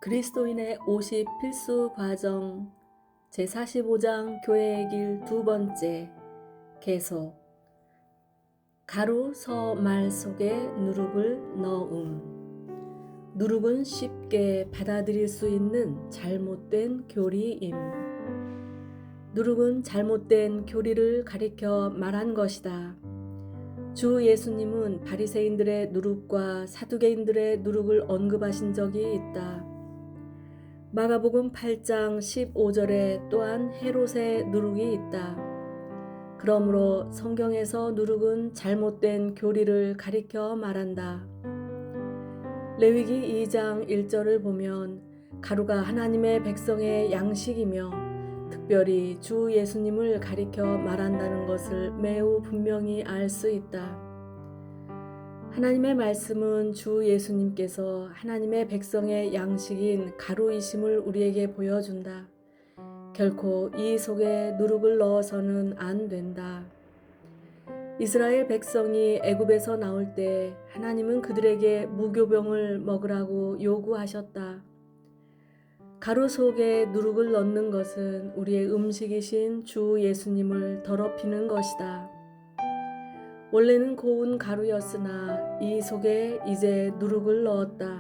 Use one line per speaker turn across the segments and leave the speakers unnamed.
그리스도인의 50 필수 과정 제45장 교회의 길 두 번째 계속 가로 서 말 속에 누룩을 넣음. 누룩은 쉽게 받아들일 수 있는 잘못된 교리임. 누룩은 잘못된 교리를 가리켜 말한 것이다. 주 예수님은 바리새인들의 누룩과 사두개인들의 누룩을 언급하신 적이 있다. 마가복음 8장 15절에 또한 헤롯의 누룩이 있다. 그러므로 성경에서 누룩은 잘못된 교리를 가리켜 말한다. 레위기 2장 1절을 보면 가루가 하나님의 백성의 양식이며 특별히 주 예수님을 가리켜 말한다는 것을 매우 분명히 알 수 있다. 하나님의 말씀은 주 예수님께서 하나님의 백성의 양식인 가루이심을 우리에게 보여준다. 결코 이 속에 누룩을 넣어서는 안 된다. 이스라엘 백성이 애굽에서 나올 때 하나님은 그들에게 무교병을 먹으라고 요구하셨다. 가루 속에 누룩을 넣는 것은 우리의 음식이신 주 예수님을 더럽히는 것이다. 원래는 고운 가루였으나 이 속에 이제 누룩을 넣었다.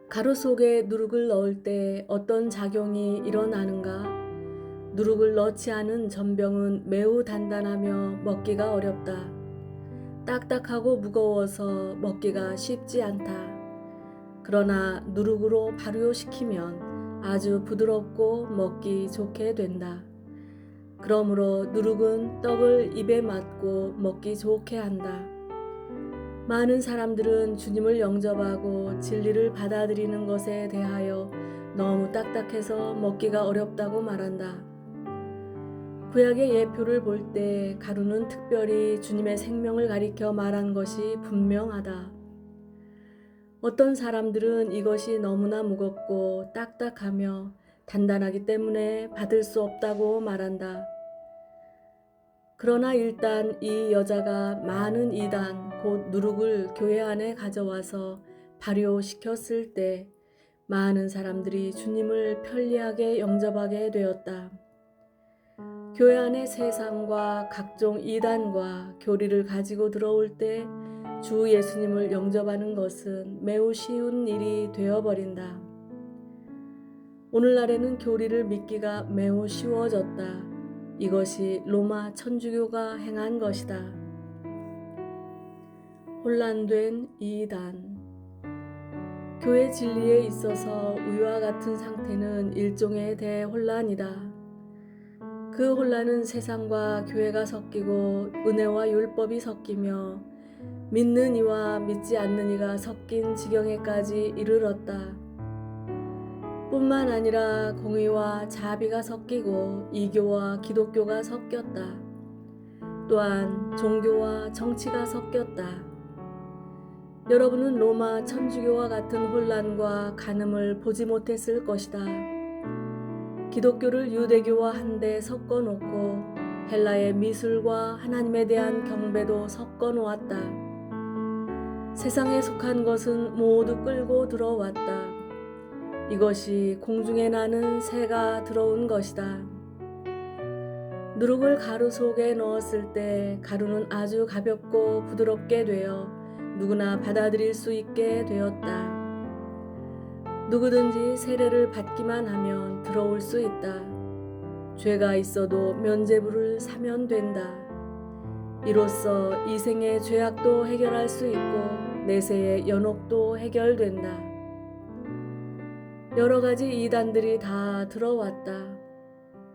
가루 속에 누룩을 넣을 때 어떤 작용이 일어나는가? 누룩을 넣지 않은 전병은 매우 단단하며 먹기가 어렵다. 딱딱하고 무거워서 먹기가 쉽지 않다. 그러나 누룩으로 발효시키면 아주 부드럽고 먹기 좋게 된다. 그러므로 누룩은 떡을 입에 맞고 먹기 좋게 한다. 많은 사람들은 주님을 영접하고 진리를 받아들이는 것에 대하여 너무 딱딱해서 먹기가 어렵다고 말한다. 구약의 예표를 볼 때 가루는 특별히 주님의 생명을 가리켜 말한 것이 분명하다. 어떤 사람들은 이것이 너무나 무겁고 딱딱하며 단단하기 때문에 받을 수 없다고 말한다. 그러나 일단 이 여자가 많은 이단 곧 누룩을 교회 안에 가져와서 발효시켰을 때 많은 사람들이 주님을 편리하게 영접하게 되었다. 교회 안에 세상과 각종 이단과 교리를 가지고 들어올 때 주 예수님을 영접하는 것은 매우 쉬운 일이 되어버린다. 오늘날에는 교리를 믿기가 매우 쉬워졌다. 이것이 로마 천주교가 행한 것이다. 혼란된 이단. 교회 진리에 있어서 위와 같은 상태는 일종의 대혼란이다. 그 혼란은 세상과 교회가 섞이고 은혜와 율법이 섞이며 믿는 이와 믿지 않는 이가 섞인 지경에까지 이르렀다. 뿐만 아니라 공의와 자비가 섞이고 이교와 기독교가 섞였다. 또한 종교와 정치가 섞였다. 여러분은 로마 천주교와 같은 혼란과 간음을 보지 못했을 것이다. 기독교를 유대교와 한데 섞어 놓고 헬라의 미술과 하나님에 대한 경배도 섞어 놓았다. 세상에 속한 것은 모두 끌고 들어왔다. 이것이 공중에 나는 새가 들어온 것이다. 누룩을 가루 속에 넣었을 때 가루는 아주 가볍고 부드럽게 되어 누구나 받아들일 수 있게 되었다. 누구든지 세례를 받기만 하면 들어올 수 있다. 죄가 있어도 면죄부를 사면 된다. 이로써 이 생의 죄악도 해결할 수 있고 내세의 연옥도 해결된다. 여러 가지 이단들이 다 들어왔다.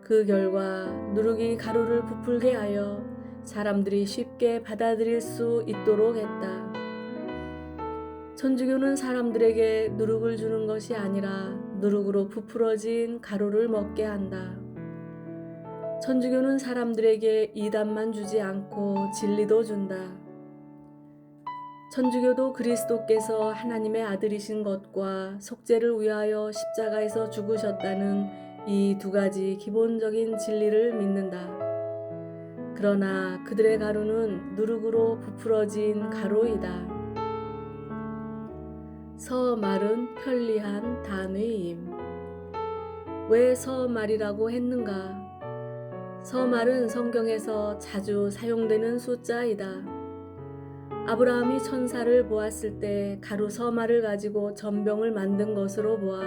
그 결과 누룩이 가루를 부풀게 하여 사람들이 쉽게 받아들일 수 있도록 했다. 천주교는 사람들에게 누룩을 주는 것이 아니라 누룩으로 부풀어진 가루를 먹게 한다. 천주교는 사람들에게 이단만 주지 않고 진리도 준다. 천주교도 그리스도께서 하나님의 아들이신 것과 속죄를 위하여 십자가에서 죽으셨다는 이 두 가지 기본적인 진리를 믿는다. 그러나 그들의 가루는 누룩으로 부풀어진 가루이다. 서말은 편리한 단위임. 왜 서말이라고 했는가? 서말은 성경에서 자주 사용되는 숫자이다. 아브라함이 천사를 보았을 때 가루 서말을 가지고 전병을 만든 것으로 보아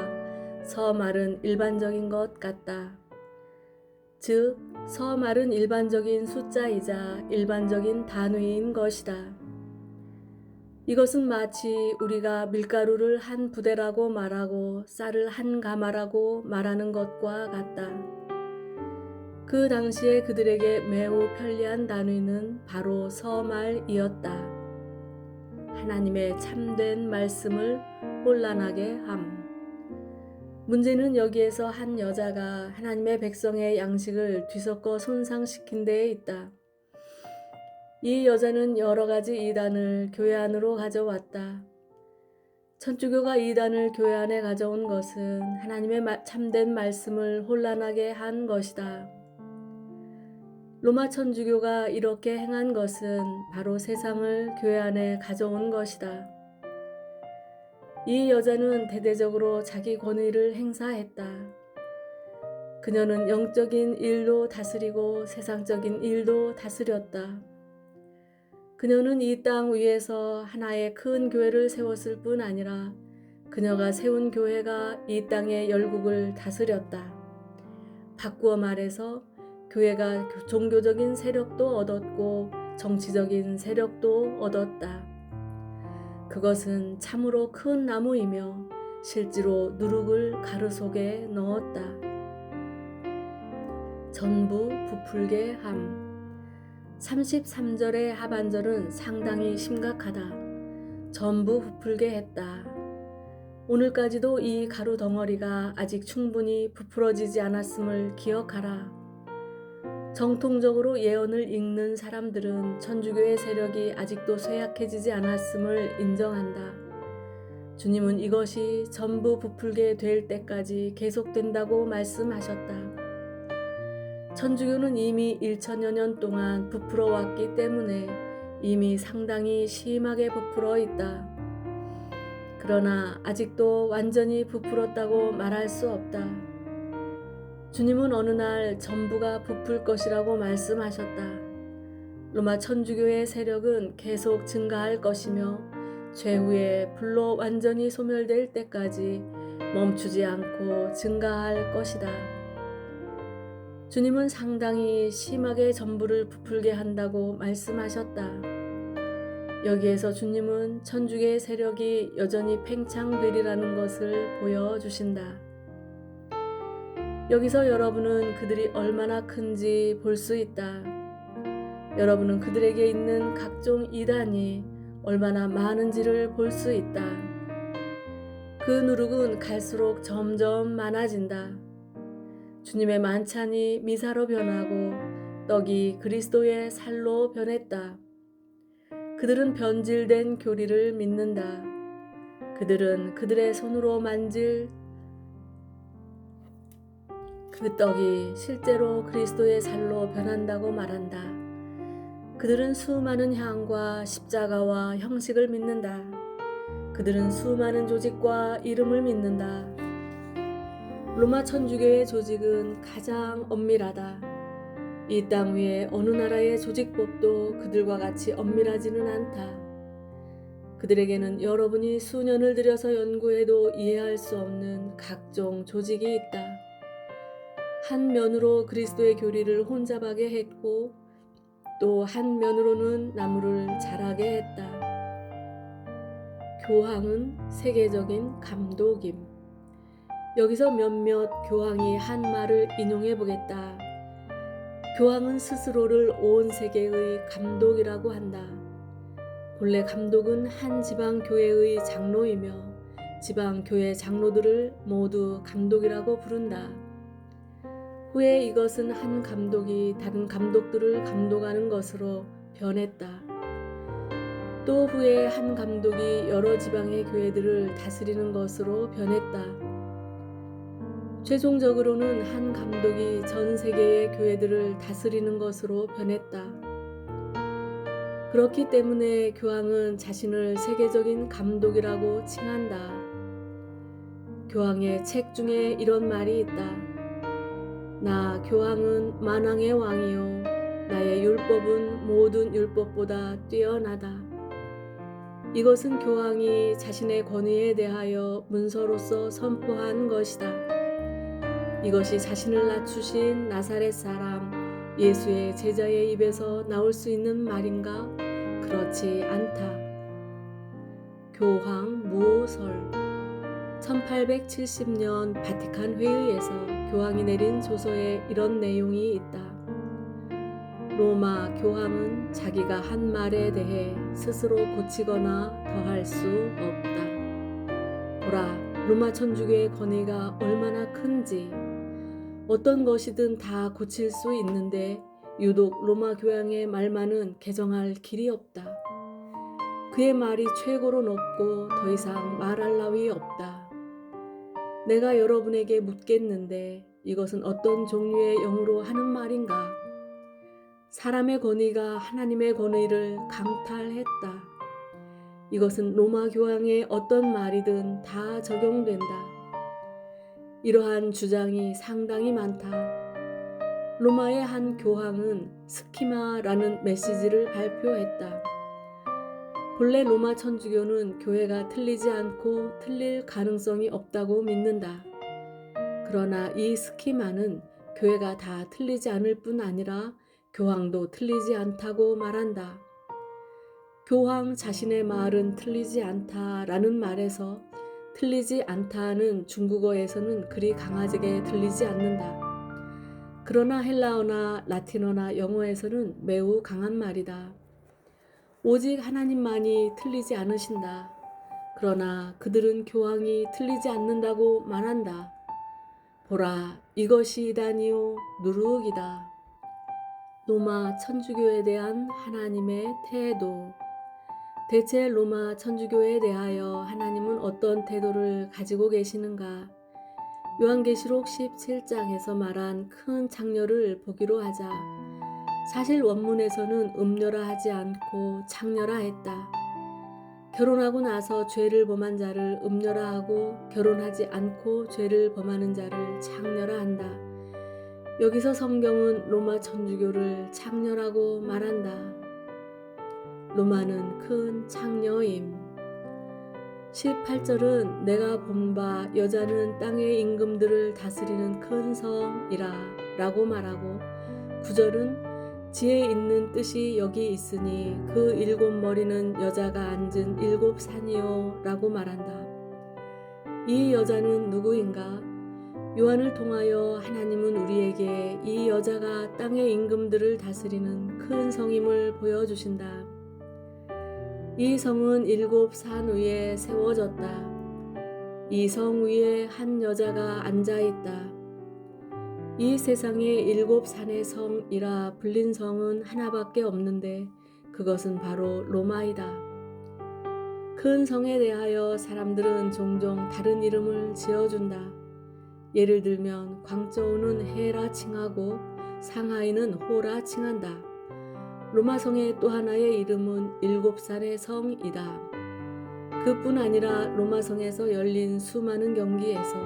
서말은 일반적인 것 같다. 즉, 서말은 일반적인 숫자이자 일반적인 단위인 것이다. 이것은 마치 우리가 밀가루를 한 부대라고 말하고 쌀을 한 가마라고 말하는 것과 같다. 그 당시에 그들에게 매우 편리한 단위는 바로 서말이었다. 하나님의 참된 말씀을 혼란하게 함. 문제는 여기에서 한 여자가 하나님의 백성의 양식을 뒤섞어 손상시킨 데에 있다. 이 여자는 여러 가지 이단을 교회 안으로 가져왔다. 천주교가 이단을 교회 안에 가져온 것은 하나님의 참된 말씀을 혼란하게 한 것이다. 로마 천주교가 이렇게 행한 것은 바로 세상을 교회 안에 가져온 것이다. 이 여자는 대대적으로 자기 권위를 행사했다. 그녀는 영적인 일도 다스리고 세상적인 일도 다스렸다. 그녀는 이 땅 위에서 하나의 큰 교회를 세웠을 뿐 아니라 그녀가 세운 교회가 이 땅의 열국을 다스렸다. 바꾸어 말해서 교회가 종교적인 세력도 얻었고 정치적인 세력도 얻었다. 그것은 참으로 큰 나무이며 실제로 누룩을 가루 속에 넣었다. 전부 부풀게 함. 33절의 하반절은 상당히 심각하다. 전부 부풀게 했다. 오늘까지도 이 가루 덩어리가 아직 충분히 부풀어지지 않았음을 기억하라. 정통적으로 예언을 읽는 사람들은 천주교의 세력이 아직도 쇠약해지지 않았음을 인정한다. 주님은 이것이 전부 부풀게 될 때까지 계속된다고 말씀하셨다. 천주교는 이미 1000여 년 동안 부풀어 왔기 때문에 이미 상당히 심하게 부풀어 있다. 그러나 아직도 완전히 부풀었다고 말할 수 없다. 주님은 어느 날 전부가 부풀 것이라고 말씀하셨다. 로마 천주교의 세력은 계속 증가할 것이며 최후의 불로 완전히 소멸될 때까지 멈추지 않고 증가할 것이다. 주님은 상당히 심하게 전부를 부풀게 한다고 말씀하셨다. 여기에서 주님은 천주교의 세력이 여전히 팽창되리라는 것을 보여주신다. 여기서 여러분은 그들이 얼마나 큰지 볼 수 있다. 여러분은 그들에게 있는 각종 이단이 얼마나 많은지를 볼 수 있다. 그 누룩은 갈수록 점점 많아진다. 주님의 만찬이 미사로 변하고 떡이 그리스도의 살로 변했다. 그들은 변질된 교리를 믿는다. 그들은 그들의 손으로 만질 그 떡이 실제로 그리스도의 살로 변한다고 말한다. 그들은 수많은 향과 십자가와 형식을 믿는다. 그들은 수많은 조직과 이름을 믿는다. 로마 천주교의 조직은 가장 엄밀하다. 이 땅 위에 어느 나라의 조직법도 그들과 같이 엄밀하지는 않다. 그들에게는 여러분이 수년을 들여서 연구해도 이해할 수 없는 각종 조직이 있다. 한 면으로 그리스도의 교리를 혼잡하게 했고 또 한 면으로는 나무를 자라게 했다. 교황은 세계적인 감독임. 여기서 몇몇 교황이 한 말을 인용해 보겠다. 교황은 스스로를 온 세계의 감독이라고 한다. 본래 감독은 한 지방교회의 장로이며 지방교회 장로들을 모두 감독이라고 부른다. 후에 이것은 한 감독이 다른 감독들을 감독하는 것으로 변했다. 또 후에 한 감독이 여러 지방의 교회들을 다스리는 것으로 변했다. 최종적으로는 한 감독이 전 세계의 교회들을 다스리는 것으로 변했다. 그렇기 때문에 교황은 자신을 세계적인 감독이라고 칭한다. 교황의 책 중에 이런 말이 있다. 나 교황은 만왕의 왕이요 나의 율법은 모든 율법보다 뛰어나다. 이것은 교황이 자신의 권위에 대하여 문서로서 선포한 것이다. 이것이 자신을 낮추신 나사렛 사람 예수의 제자의 입에서 나올 수 있는 말인가? 그렇지 않다. 교황 무오설 1870년 바티칸 회의에서 교황이 내린 조서에 이런 내용이 있다. 로마 교황은 자기가 한 말에 대해 스스로 고치거나 더할 수 없다. 보라, 로마 천주교의 권위가 얼마나 큰지. 어떤 것이든 다 고칠 수 있는데 유독 로마 교황의 말만은 개정할 길이 없다. 그의 말이 최고로 높고 더 이상 말할 나위 없다. 내가 여러분에게 묻겠는데 이것은 어떤 종류의 영으로 하는 말인가? 사람의 권위가 하나님의 권위를 강탈했다. 이것은 로마 교황의 어떤 말이든 다 적용된다. 이러한 주장이 상당히 많다. 로마의 한 교황은 스키마라는 메시지를 발표했다. 본래 로마 천주교는 교회가 틀리지 않고 틀릴 가능성이 없다고 믿는다. 그러나 이 스키마는 교회가 다 틀리지 않을 뿐 아니라 교황도 틀리지 않다고 말한다. 교황 자신의 말은 틀리지 않다라는 말에서 틀리지 않다는 중국어에서는 그리 강하게 들리지 않는다. 그러나 헬라어나 라틴어나 영어에서는 매우 강한 말이다. 오직 하나님만이 틀리지 않으신다. 그러나 그들은 교황이 틀리지 않는다고 말한다. 보라, 이것이 이단이요 누룩이다. 로마 천주교에 대한 하나님의 태도. 대체 로마 천주교에 대하여 하나님은 어떤 태도를 가지고 계시는가? 요한계시록 17장에서 말한 큰 창녀를 보기로 하자. 사실 원문에서는 음녀라 하지 않고 창녀라 했다. 결혼하고 나서 죄를 범한 자를 음녀라 하고 결혼하지 않고 죄를 범하는 자를 창녀라 한다. 여기서 성경은 로마 천주교를 창녀라고 말한다. 로마는 큰 창녀임. 18절은 내가 본 바 여자는 땅의 임금들을 다스리는 큰 성이라 라고 말하고 9절은 지혜 있는 뜻이 여기 있으니 그 7머리는 여자가 앉은 7산이요 라고 말한다. 이 여자는 누구인가? 요한을 통하여 하나님은 우리에게 이 여자가 땅의 임금들을 다스리는 큰 성임을 보여주신다. 이 성은 7산 위에 세워졌다. 이 성 위에 한 여자가 앉아있다. 이 세상에 7산의 성이라 불린 성은 하나밖에 없는데 그것은 바로 로마이다. 큰 성에 대하여 사람들은 종종 다른 이름을 지어준다. 예를 들면 광저우는 해라 칭하고 상하이는 호라 칭한다. 로마 성의 또 하나의 이름은 7산의 성이다. 그뿐 아니라 로마 성에서 열린 수많은 경기에서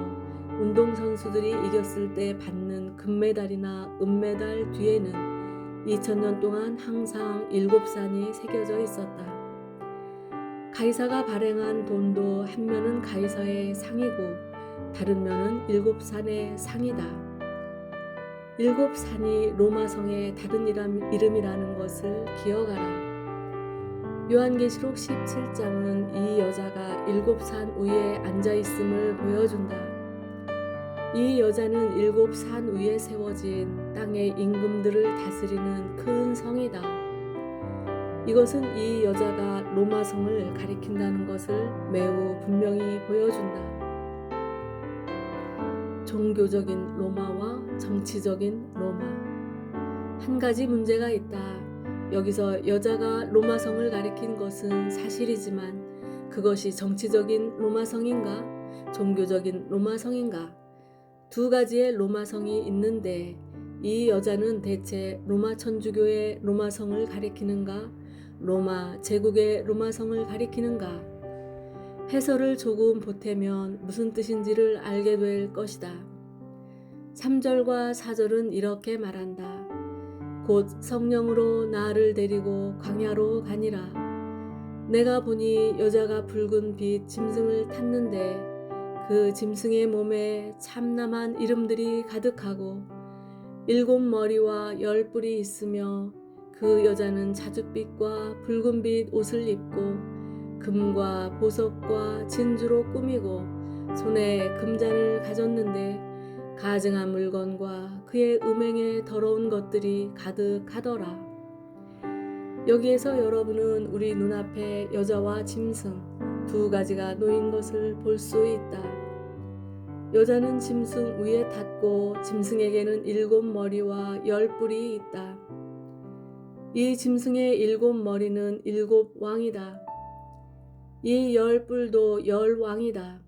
운동선수들이 이겼을 때 받는 금메달이나 은메달 뒤에는 2000년 동안 항상 7산이 새겨져 있었다. 가이사가 발행한 돈도 한 면은 가이사의 상이고 다른 면은 7산의 상이다. 7산이 로마성의 다른 이름이라는 것을 기억하라. 요한계시록 17장은 이 여자가 7산 위에 앉아있음을 보여준다. 이 여자는 7산 위에 세워진 땅의 임금들을 다스리는 큰 성이다. 이것은 이 여자가 로마성을 가리킨다는 것을 매우 분명히 보여준다. 종교적인 로마와 정치적인 로마. 한 가지 문제가 있다. 여기서 여자가 로마성을 가리킨 것은 사실이지만 그것이 정치적인 로마성인가? 종교적인 로마성인가? 두 가지의 로마성이 있는데 이 여자는 대체 로마 천주교의 로마성을 가리키는가? 로마 제국의 로마성을 가리키는가? 해설을 조금 보태면 무슨 뜻인지를 알게 될 것이다. 3절과 4절은 이렇게 말한다. 곧 성령으로 나를 데리고 광야로 가니라. 내가 보니 여자가 붉은 빛 짐승을 탔는데 그 짐승의 몸에 참남한 이름들이 가득하고 7 머리와 10 뿔이 있으며 그 여자는 자줏빛과 붉은 빛 옷을 입고 금과 보석과 진주로 꾸미고 손에 금잔을 가졌는데 가증한 물건과 그의 음행에 더러운 것들이 가득하더라. 여기에서 여러분은 우리 눈앞에 여자와 짐승 2가지가 놓인 것을 볼 수 있다. 여자는 짐승 위에 탔고 짐승에게는 7 머리와 10 뿔이 있다. 이 짐승의 7 머리는 7 왕이다. 이 10 뿔도 10 왕이다.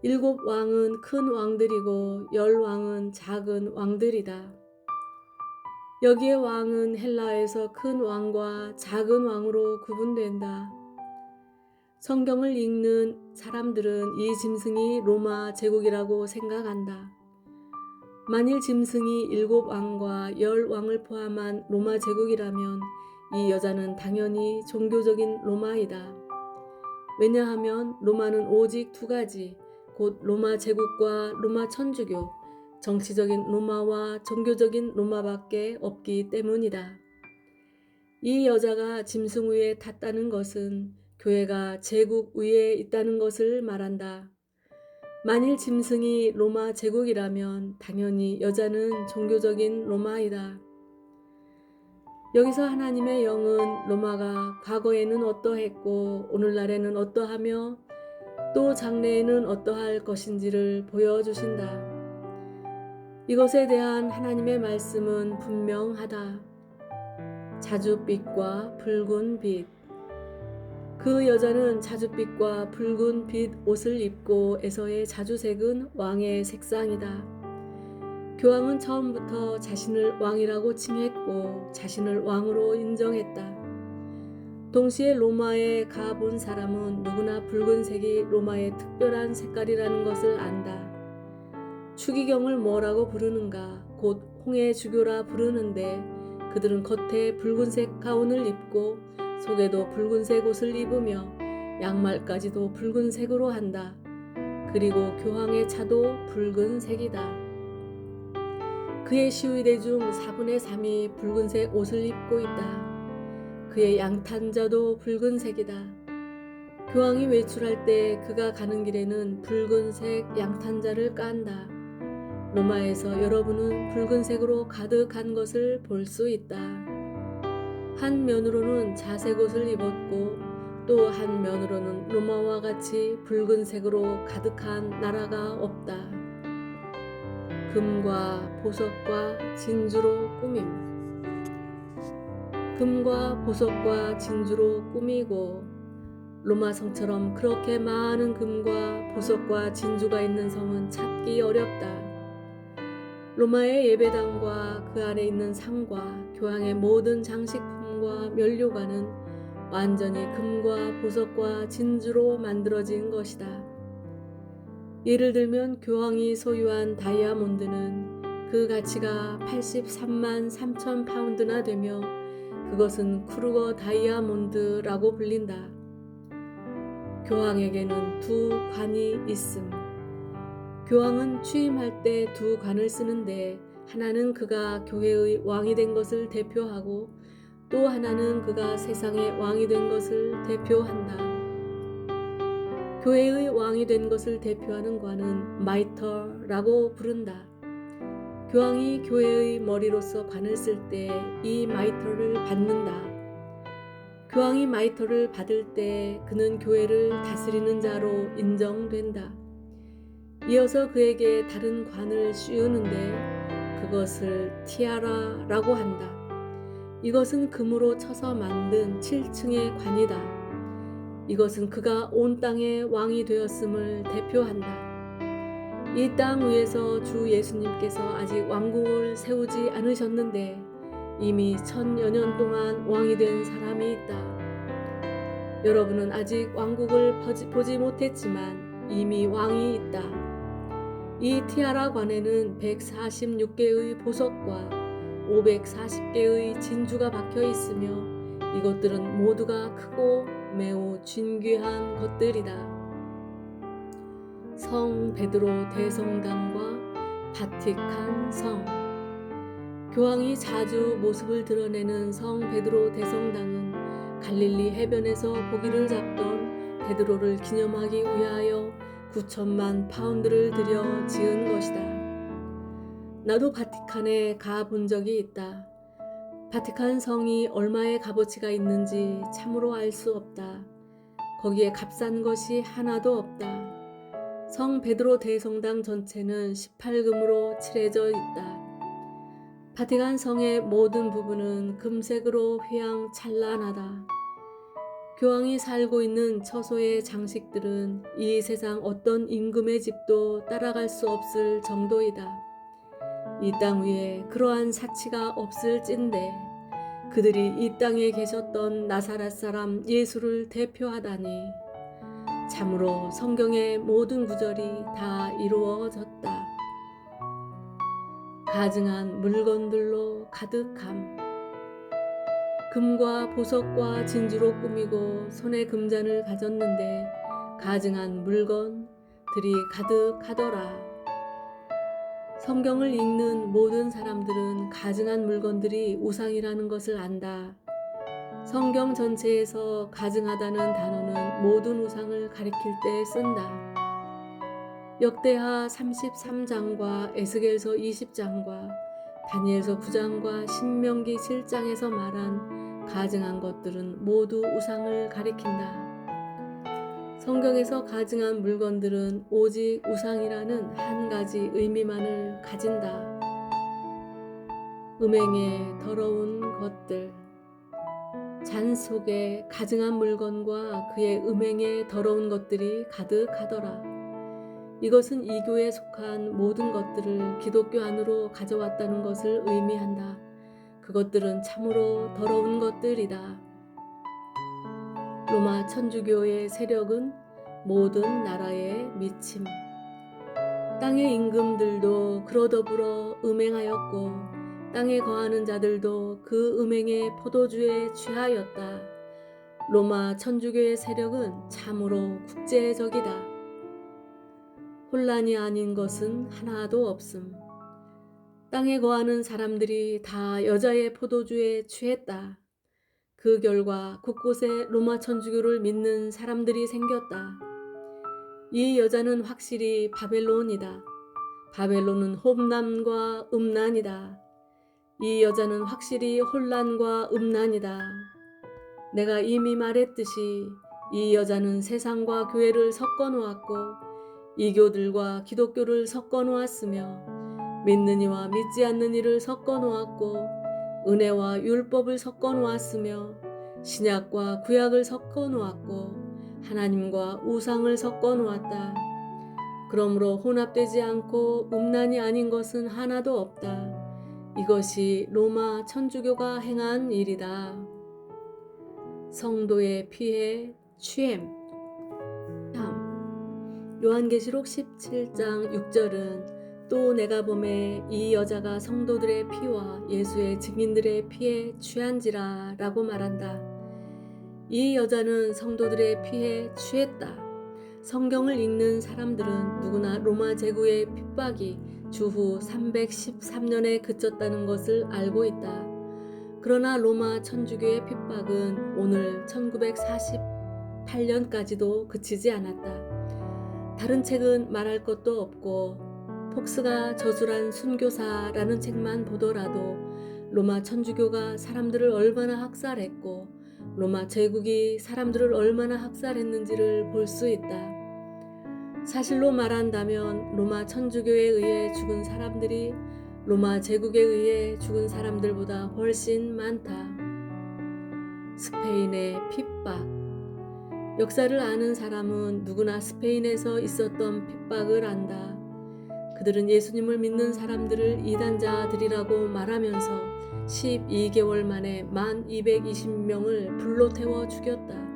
7 왕은 큰 왕들이고 10 왕은 작은 왕들이다. 여기에 왕은 헬라에서 큰 왕과 작은 왕으로 구분된다. 성경을 읽는 사람들은 이 짐승이 로마 제국이라고 생각한다. 만일 짐승이 7 왕과 10 왕을 포함한 로마 제국이라면 이 여자는 당연히 종교적인 로마이다. 왜냐하면 로마는 오직 2가지, 곧 로마 제국과 로마 천주교, 정치적인 로마와 종교적인 로마밖에 없기 때문이다. 이 여자가 짐승 위에 탔다는 것은 교회가 제국 위에 있다는 것을 말한다. 만일 짐승이 로마 제국이라면 당연히 여자는 종교적인 로마이다. 여기서 하나님의 영은 로마가 과거에는 어떠했고 오늘날에는 어떠하며 또 장래에는 어떠할 것인지를 보여주신다. 이것에 대한 하나님의 말씀은 분명하다. 자줏빛과 붉은 빛. 그 여자는 자줏빛과 붉은 빛 옷을 입고 에서의 자주색은 왕의 색상이다. 교황은 처음부터 자신을 왕이라고 칭했고 자신을 왕으로 인정했다. 동시에 로마에 가본 사람은 누구나 붉은색이 로마의 특별한 색깔이라는 것을 안다. 추기경을 뭐라고 부르는가? 곧 홍해주교라 부르는데 그들은 겉에 붉은색 가운을 입고 속에도 붉은색 옷을 입으며 양말까지도 붉은색으로 한다. 그리고 교황의 차도 붉은색이다. 그의 시위대 중 4분의 3이 붉은색 옷을 입고 있다. 그의 양탄자도 붉은색이다. 교황이 외출할 때 그가 가는 길에는 붉은색 양탄자를 깐다. 로마에서 여러분은 붉은색으로 가득한 것을 볼 수 있다. 한 면으로는 자색 옷을 입었고 또 한 면으로는 로마와 같이 붉은색으로 가득한 나라가 없다. 금과 보석과 진주로 꾸밈. 금과 보석과 진주로 꾸미고 로마 성처럼 그렇게 많은 금과 보석과 진주가 있는 성은 찾기 어렵다. 로마의 예배당과 그 안에 있는 상과 교황의 모든 장식품과 면류관은 완전히 금과 보석과 진주로 만들어진 것이다. 예를 들면 교황이 소유한 다이아몬드는 그 가치가 83만 3천 파운드나 되며 그것은 크루거 다이아몬드라고 불린다. 교황에게는 2 관이 있음. 교황은 취임할 때 2 관을 쓰는데 하나는 그가 교회의 왕이 된 것을 대표하고 또 하나는 그가 세상의 왕이 된 것을 대표한다. 교회의 왕이 된 것을 대표하는 관은 마이터라고 부른다. 교황이 교회의 머리로서 관을 쓸 때 이 마이터를 받는다. 교황이 마이터를 받을 때 그는 교회를 다스리는 자로 인정된다. 이어서 그에게 다른 관을 씌우는데 그것을 티아라라고 한다. 이것은 금으로 쳐서 만든 7층의 관이다. 이것은 그가 온 땅의 왕이 되었음을 대표한다. 이 땅 위에서 주 예수님께서 아직 왕국을 세우지 않으셨는데 이미 1000여 년 동안 왕이 된 사람이 있다. 여러분은 아직 왕국을 보지 못했지만 이미 왕이 있다. 이 티아라 관에는 146개의 보석과 540개의 진주가 박혀 있으며 이것들은 모두가 크고 매우 진귀한 것들이다. 성 베드로 대성당과 바티칸 성. 교황이 자주 모습을 드러내는 성 베드로 대성당은 갈릴리 해변에서 고기를 잡던 베드로를 기념하기 위하여 9천만 파운드를 들여 지은 것이다. 나도 바티칸에 가본 적이 있다. 바티칸 성이 얼마의 값어치가 있는지 참으로 알 수 없다. 거기에 값싼 것이 하나도 없다. 성 베드로 대성당 전체는 18금으로 칠해져 있다. 바티칸 성의 모든 부분은 금색으로 휘황찬란하다. 교황이 살고 있는 처소의 장식들은 이 세상 어떤 임금의 집도 따라갈 수 없을 정도이다. 이 땅 위에 그러한 사치가 없을진데 그들이 이 땅에 계셨던 나사렛 사람 예수를 대표하다니 참으로 성경의 모든 구절이 다 이루어졌다. 가증한 물건들로 가득함. 금과 보석과 진주로 꾸미고 손에 금잔을 가졌는데 가증한 물건들이 가득하더라. 성경을 읽는 모든 사람들은 가증한 물건들이 우상이라는 것을 안다. 성경 전체에서 가증하다는 단어는 모든 우상을 가리킬 때 쓴다. 역대하 33장과 에스겔서 20장과 다니엘서 9장과 신명기 7장에서 말한 가증한 것들은 모두 우상을 가리킨다. 성경에서 가증한 물건들은 오직 우상이라는 한 가지 의미만을 가진다. 음행의 더러운 것들. 잔 속에 가증한 물건과 그의 음행의 더러운 것들이 가득하더라. 이것은 이 교에 속한 모든 것들을 기독교 안으로 가져왔다는 것을 의미한다. 그것들은 참으로 더러운 것들이다. 로마 천주교의 세력은 모든 나라에 미침. 땅의 임금들도 그로 더불어 음행하였고 땅에 거하는 자들도 그 음행의 포도주에 취하였다. 로마 천주교의 세력은 참으로 국제적이다. 혼란이 아닌 것은 하나도 없음. 땅에 거하는 사람들이 다 여자의 포도주에 취했다. 그 결과 곳곳에 로마 천주교를 믿는 사람들이 생겼다. 이 여자는 확실히 바벨론이다. 바벨론은 혼란과 음란이다. 이 여자는 확실히 혼란과 음란이다. 내가 이미 말했듯이 이 여자는 세상과 교회를 섞어 놓았고 이교들과 기독교를 섞어 놓았으며 믿는 이와 믿지 않는 이를 섞어 놓았고 은혜와 율법을 섞어 놓았으며 신약과 구약을 섞어 놓았고 하나님과 우상을 섞어 놓았다. 그러므로 혼합되지 않고 음란이 아닌 것은 하나도 없다. 이것이 로마 천주교가 행한 일이다. 성도의 피해 취임. 요한계시록 17장 6절은 또 내가 보매 이 여자가 성도들의 피와 예수의 증인들의 피에 취한지라 라고 말한다. 이 여자는 성도들의 피에 취했다. 성경을 읽는 사람들은 누구나 로마 제국의 핍박이 주후 313년에 그쳤다는 것을 알고 있다. 그러나 로마 천주교의 핍박은 오늘 1948년까지도 그치지 않았다. 다른 책은 말할 것도 없고 폭스가 저술한 순교사라는 책만 보더라도 로마 천주교가 사람들을 얼마나 학살했고 로마 제국이 사람들을 얼마나 학살했는지를 볼 수 있다. 사실로 말한다면 로마 천주교에 의해 죽은 사람들이 로마 제국에 의해 죽은 사람들보다 훨씬 많다. 스페인의 핍박. 역사를 아는 사람은 누구나 스페인에서 있었던 핍박을 안다. 그들은 예수님을 믿는 사람들을 이단자들이라고 말하면서 12개월 만에 1220명을 불로 태워 죽였다.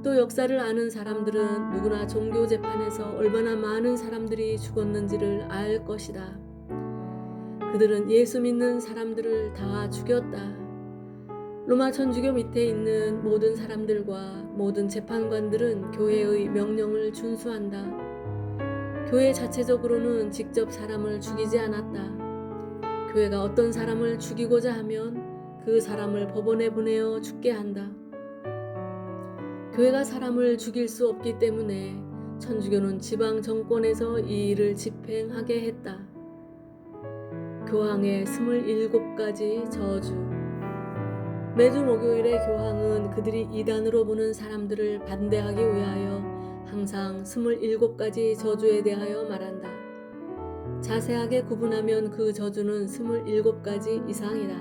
또 역사를 아는 사람들은 누구나 종교 재판에서 얼마나 많은 사람들이 죽었는지를 알 것이다. 그들은 예수 믿는 사람들을 다 죽였다. 로마 천주교 밑에 있는 모든 사람들과 모든 재판관들은 교회의 명령을 준수한다. 교회 자체적으로는 직접 사람을 죽이지 않았다. 교회가 어떤 사람을 죽이고자 하면 그 사람을 법원에 보내어 죽게 한다. 교회가 사람을 죽일 수 없기 때문에 천주교는 지방 정권에서 이 일을 집행하게 했다. 교황의 27가지 저주. 매주 목요일에 교황은 그들이 이단으로 보는 사람들을 반대하기 위하여 항상 27가지 저주에 대하여 말한다. 자세하게 구분하면 그 저주는 27가지 이상이다.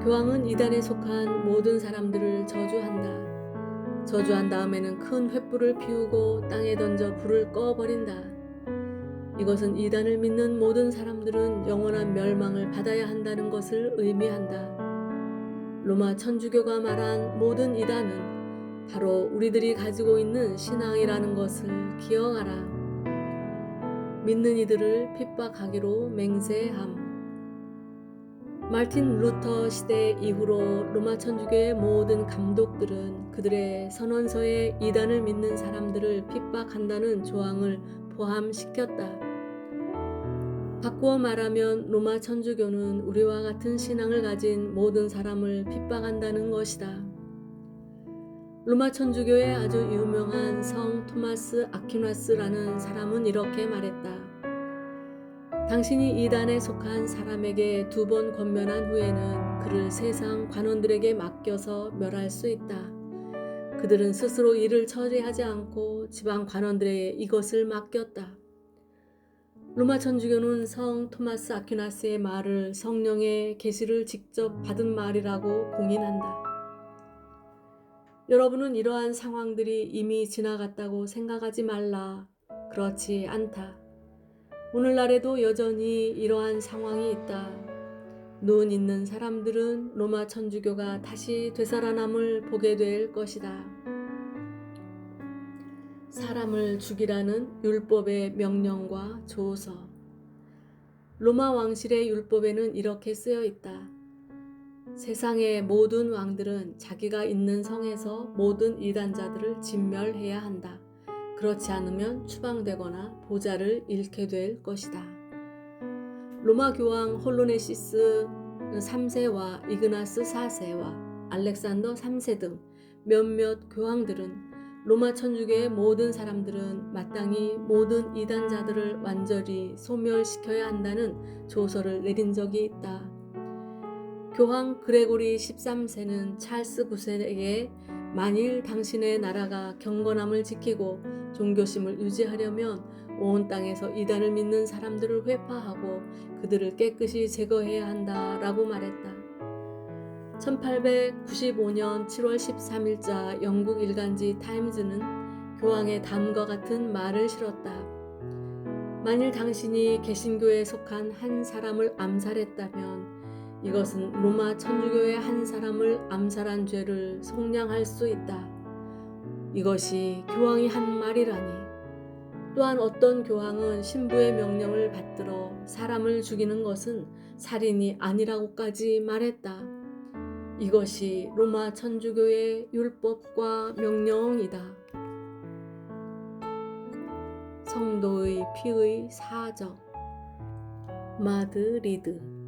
교황은 이단에 속한 모든 사람들을 저주한다. 저주한 다음에는 큰 횃불을 피우고 땅에 던져 불을 꺼버린다. 이것은 이단을 믿는 모든 사람들은 영원한 멸망을 받아야 한다는 것을 의미한다. 로마 천주교가 말한 모든 이단은 바로 우리들이 가지고 있는 신앙이라는 것을 기억하라. 믿는 이들을 핍박하기로 맹세함. 마르틴 루터 시대 이후로 로마 천주교의 모든 감독들은 그들의 선언서에 이단을 믿는 사람들을 핍박한다는 조항을 포함시켰다. 바꾸어 말하면 로마 천주교는 우리와 같은 신앙을 가진 모든 사람을 핍박한다는 것이다. 로마 천주교의 아주 유명한 성 토마스 아퀴나스라는 사람은 이렇게 말했다. 당신이 이단에 속한 사람에게 2번 권면한 후에는 그를 세상 관원들에게 맡겨서 멸할 수 있다. 그들은 스스로 일을 처리하지 않고 지방 관원들에게 이것을 맡겼다. 로마 천주교는 성 토마스 아퀴나스의 말을 성령의 계시를 직접 받은 말이라고 공인한다. 여러분은 이러한 상황들이 이미 지나갔다고 생각하지 말라. 그렇지 않다. 오늘날에도 여전히 이러한 상황이 있다. 눈 있는 사람들은 로마 천주교가 다시 되살아남을 보게 될 것이다. 사람을 죽이라는 율법의 명령과 조서. 로마 왕실의 율법에는 이렇게 쓰여 있다. 세상의 모든 왕들은 자기가 있는 성에서 모든 이단자들을 진멸해야 한다. 그렇지 않으면 추방되거나 보좌를 잃게 될 것이다. 로마 교황 홀로네시스 3세와 이그나스 4세와 알렉산더 3세 등 몇몇 교황들은 로마 천주교의 모든 사람들은 마땅히 모든 이단자들을 완전히 소멸시켜야 한다는 조서를 내린 적이 있다. 교황 그레고리 13세는 찰스 9세에게 만일 당신의 나라가 경건함을 지키고 종교심을 유지하려면 온 땅에서 이단을 믿는 사람들을 회파하고 그들을 깨끗이 제거해야 한다라고 말했다. 1895년 7월 13일자 영국 일간지 타임즈는 교황의 다음과 같은 말을 실었다. 만일 당신이 개신교에 속한 한 사람을 암살했다면 이것은 로마 천주교의 한 사람을 암살한 죄를 속량할 수 있다. 이것이 교황이 한 말이라니. 또한 어떤 교황은 신부의 명령을 받들어 사람을 죽이는 것은 살인이 아니라고까지 말했다. 이것이 로마 천주교의 율법과 명령이다. 성도의 피의 사적. 마드리드.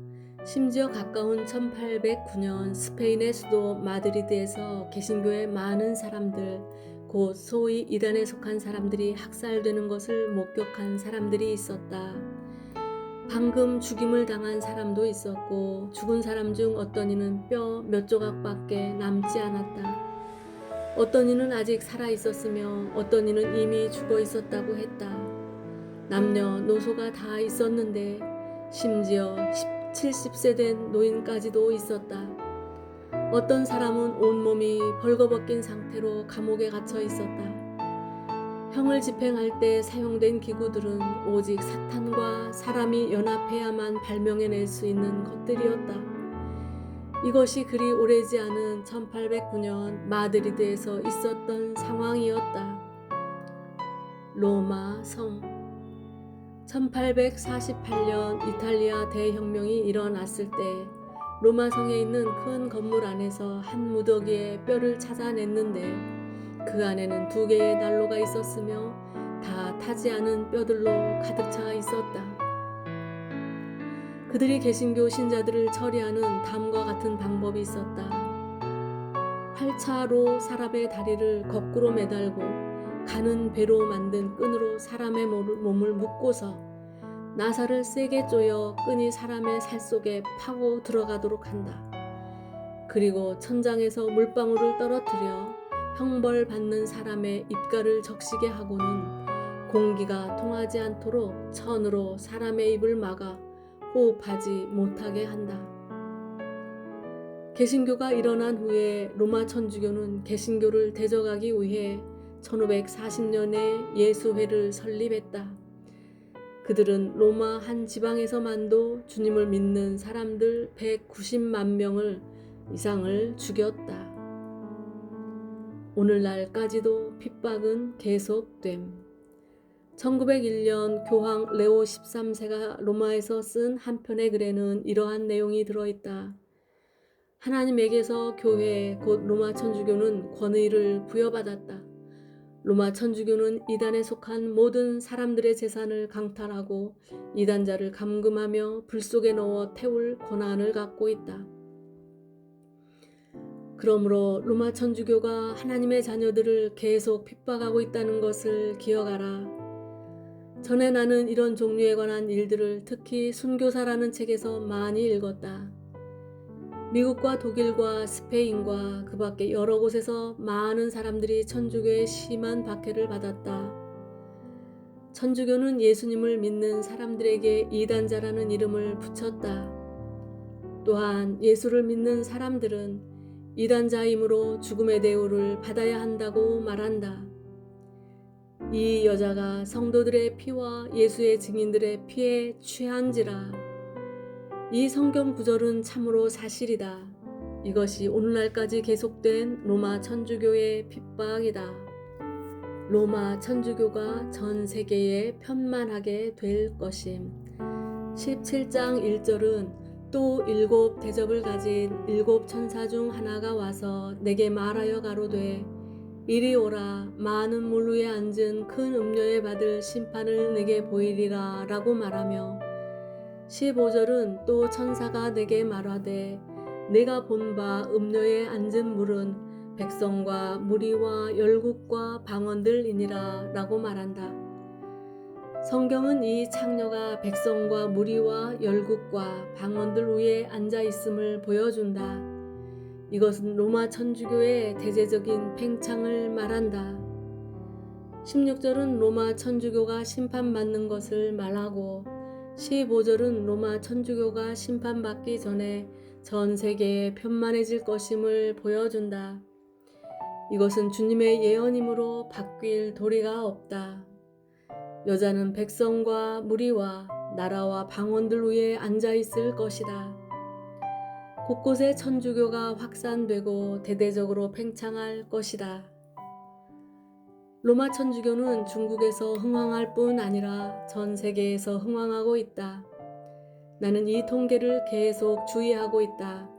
심지어 가까운 1809년 스페인의 수도 마드리드에서 개신교의 많은 사람들, 곧 소위 이단에 속한 사람들이 학살되는 것을 목격한 사람들이 있었다. 방금 죽임을 당한 사람도 있었고 죽은 사람 중 어떤 이는 뼈 몇 조각밖에 남지 않았다. 어떤 이는 아직 살아 있었으며 어떤 이는 이미 죽어 있었다고 했다. 남녀노소가 다 있었는데 심지어 70세 된 노인까지도 있었다. 어떤 사람은 온몸이 벌거벗긴 상태로 감옥에 갇혀 있었다. 형을 집행할 때 사용된 기구들은 오직 사탄과 사람이 연합해야만 발명해낼 수 있는 것들이었다. 이것이 그리 오래지 않은 1809년 마드리드에서 있었던 상황이었다. 로마 성. 1848년 이탈리아 대혁명이 일어났을 때 로마 성에 있는 큰 건물 안에서 한 무더기에 뼈를 찾아냈는데 그 안에는 2개의 난로가 있었으며 다 타지 않은 뼈들로 가득 차 있었다. 그들이 개신교 신자들을 처리하는 다음과 같은 방법이 있었다. 활차로 사람의 다리를 거꾸로 매달고 가는 배로 만든 끈으로 사람의 몸을 묶고서 나사를 세게 조여 끈이 사람의 살 속에 파고 들어가도록 한다. 그리고 천장에서 물방울을 떨어뜨려 형벌 받는 사람의 입가를 적시게 하고는 공기가 통하지 않도록 천으로 사람의 입을 막아 호흡하지 못하게 한다. 개신교가 일어난 후에 로마 천주교는 개신교를 대적하기 위해 1540년에 예수회를 설립했다. 그들은 로마 한 지방에서만도 주님을 믿는 사람들 190만 명을 이상을 죽였다. 오늘날까지도 핍박은 계속됨. 1901년 교황 레오 13세가 로마에서 쓴 한 편의 글에는 이러한 내용이 들어있다. 하나님에게서 교회 곧 로마 천주교는 권위를 부여받았다. 로마 천주교는 이단에 속한 모든 사람들의 재산을 강탈하고 이단자를 감금하며 불 속에 넣어 태울 권한을 갖고 있다. 그러므로 로마 천주교가 하나님의 자녀들을 계속 핍박하고 있다는 것을 기억하라. 전에 나는 이런 종류에 관한 일들을 특히 순교사라는 책에서 많이 읽었다. 미국과 독일과 스페인과 그 밖에 여러 곳에서 많은 사람들이 천주교의 심한 박해를 받았다. 천주교는 예수님을 믿는 사람들에게 이단자라는 이름을 붙였다. 또한 예수를 믿는 사람들은 이단자이므로 죽음의 대우를 받아야 한다고 말한다. 이 여자가 성도들의 피와 예수의 증인들의 피에 취한지라. 이 성경 구절은 참으로 사실이다. 이것이 오늘날까지 계속된 로마 천주교의 핍박이다. 로마 천주교가 전 세계에 편만하게 될 것임. 17장 1절은 또 7 대접을 가진 7 천사 중 하나가 와서 내게 말하여 가로되 이리 오라. 많은 물 위에 앉은 큰 음녀에 받을 심판을 내게 보이리라 라고 말하며 15절은 또 천사가 내게 말하되 내가 본 바 음녀에 앉은 물은 백성과 무리와 열국과 방언들이니라 라고 말한다. 성경은 이 창녀가 백성과 무리와 열국과 방언들 위에 앉아 있음을 보여준다. 이것은 로마 천주교의 대제적인 팽창을 말한다. 16절은 로마 천주교가 심판받는 것을 말하고 15절은 로마 천주교가 심판받기 전에 전 세계에 편만해질 것임을 보여준다. 이것은 주님의 예언이므로 바뀔 도리가 없다. 여자는 백성과 무리와 나라와 방언들 위에 앉아 있을 것이다. 곳곳에 천주교가 확산되고 대대적으로 팽창할 것이다. 로마 천주교는 중국에서 흥왕할 뿐 아니라 전 세계에서 흥왕하고 있다. 나는 이 통계를 계속 주의하고 있다.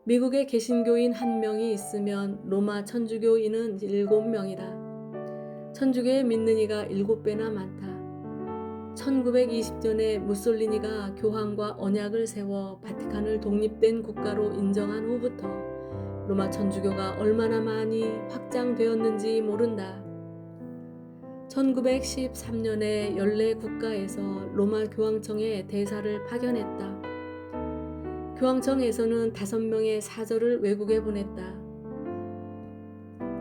미국에 개신교인 1명이 있으면 로마 천주교인은 7명이다. 천주교에 믿는 이가 7배나 많다. 1920년에 무솔리니가 교황과 언약을 세워 바티칸을 독립된 국가로 인정한 후부터 로마 천주교가 얼마나 많이 확장되었는지 모른다. 1913년에 연례 국가에서 로마 교황청에 대사를 파견했다. 교황청에서는 5명의 사절을 외국에 보냈다.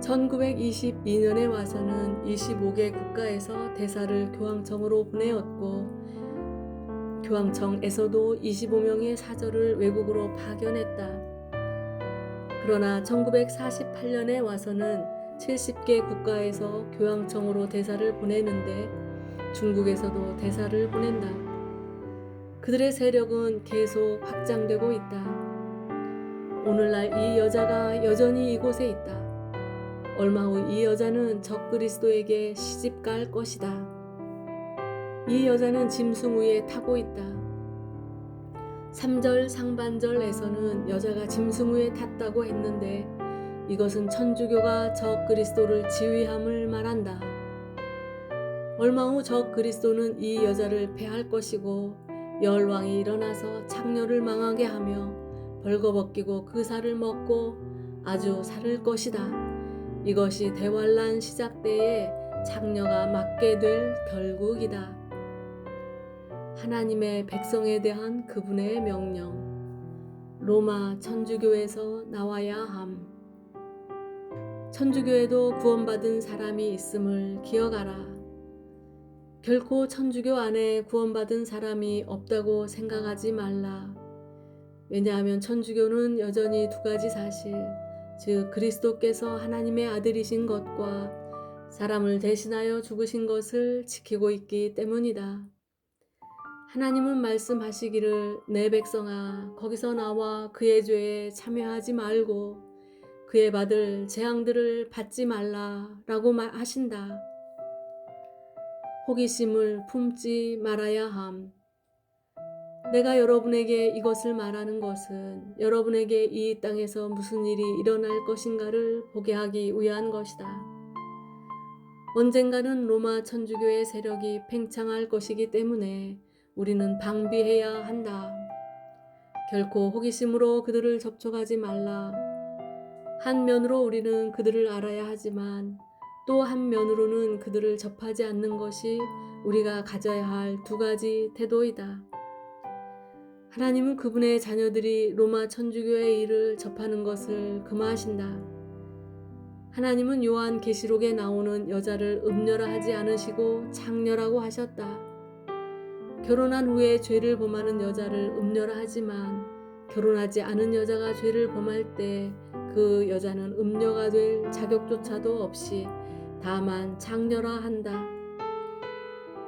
1922년에 와서는 25개 국가에서 대사를 교황청으로 보내었고 교황청에서도 25명의 사절을 외국으로 파견했다. 그러나 1948년에 와서는 70개 국가에서 교황청으로 대사를 보내는데 중국에서도 대사를 보낸다. 그들의 세력은 계속 확장되고 있다. 오늘날 이 여자가 여전히 이곳에 있다. 얼마 후 이 여자는 적그리스도에게 시집 갈 것이다. 이 여자는 짐승 위에 타고 있다. 3절 상반절에서는 여자가 짐승 위에 탔다고 했는데 이것은 천주교가 적그리스도를 지휘함을 말한다. 얼마 후 적그리스도는 이 여자를 패할 것이고 열왕이 일어나서 창녀를 망하게 하며 벌거벗기고 그 살을 먹고 아주 살을 것이다. 이것이 대환란 시작 때에 창녀가 맞게 될 결국이다. 하나님의 백성에 대한 그분의 명령. 로마 천주교에서 나와야 함. 천주교에도 구원받은 사람이 있음을 기억하라. 결코 천주교 안에 구원받은 사람이 없다고 생각하지 말라. 왜냐하면 천주교는 여전히 두 가지 사실, 즉 그리스도께서 하나님의 아들이신 것과 사람을 대신하여 죽으신 것을 지키고 있기 때문이다. 하나님은 말씀하시기를 내 백성아 거기서 나와 그의 죄에 참여하지 말고 그의 받을 재앙들을 받지 말라라고 하신다. 호기심을 품지 말아야 함. 내가 여러분에게 이것을 말하는 것은 여러분에게 이 땅에서 무슨 일이 일어날 것인가를 보게 하기 위한 것이다. 언젠가는 로마 천주교의 세력이 팽창할 것이기 때문에 우리는 방비해야 한다. 결코 호기심으로 그들을 접촉하지 말라. 한 면으로 우리는 그들을 알아야 하지만 또 한 면으로는 그들을 접하지 않는 것이 우리가 가져야 할 두 가지 태도이다. 하나님은 그분의 자녀들이 로마 천주교의 일을 접하는 것을 금하신다. 하나님은 요한계시록에 나오는 여자를 음녀라 하지 않으시고 창녀라고 하셨다. 결혼한 후에 죄를 범하는 여자를 음녀라 하지만 결혼하지 않은 여자가 죄를 범할 때 그 여자는 음녀가 될 자격조차도 없이 다만 창녀라 한다.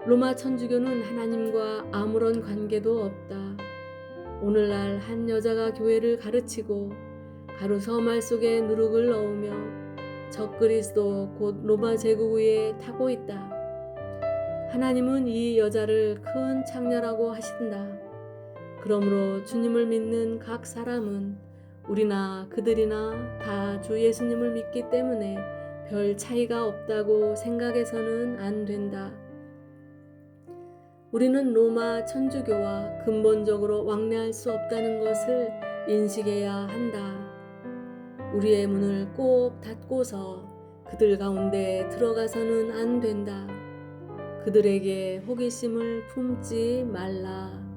로마 천주교는 하나님과 아무런 관계도 없다. 오늘날 한 여자가 교회를 가르치고 가로서 말 속에 누룩을 넣으며 적그리스도 곧 로마 제국 위에 타고 있다. 하나님은 이 여자를 큰 창녀라고 하신다. 그러므로 주님을 믿는 각 사람은 우리나 그들이나 다 주 예수님을 믿기 때문에 별 차이가 없다고 생각해서는 안 된다. 우리는 로마 천주교와 근본적으로 왕래할 수 없다는 것을 인식해야 한다. 우리의 문을 꼭 닫고서 그들 가운데 들어가서는 안 된다. 그들에게 호기심을 품지 말라.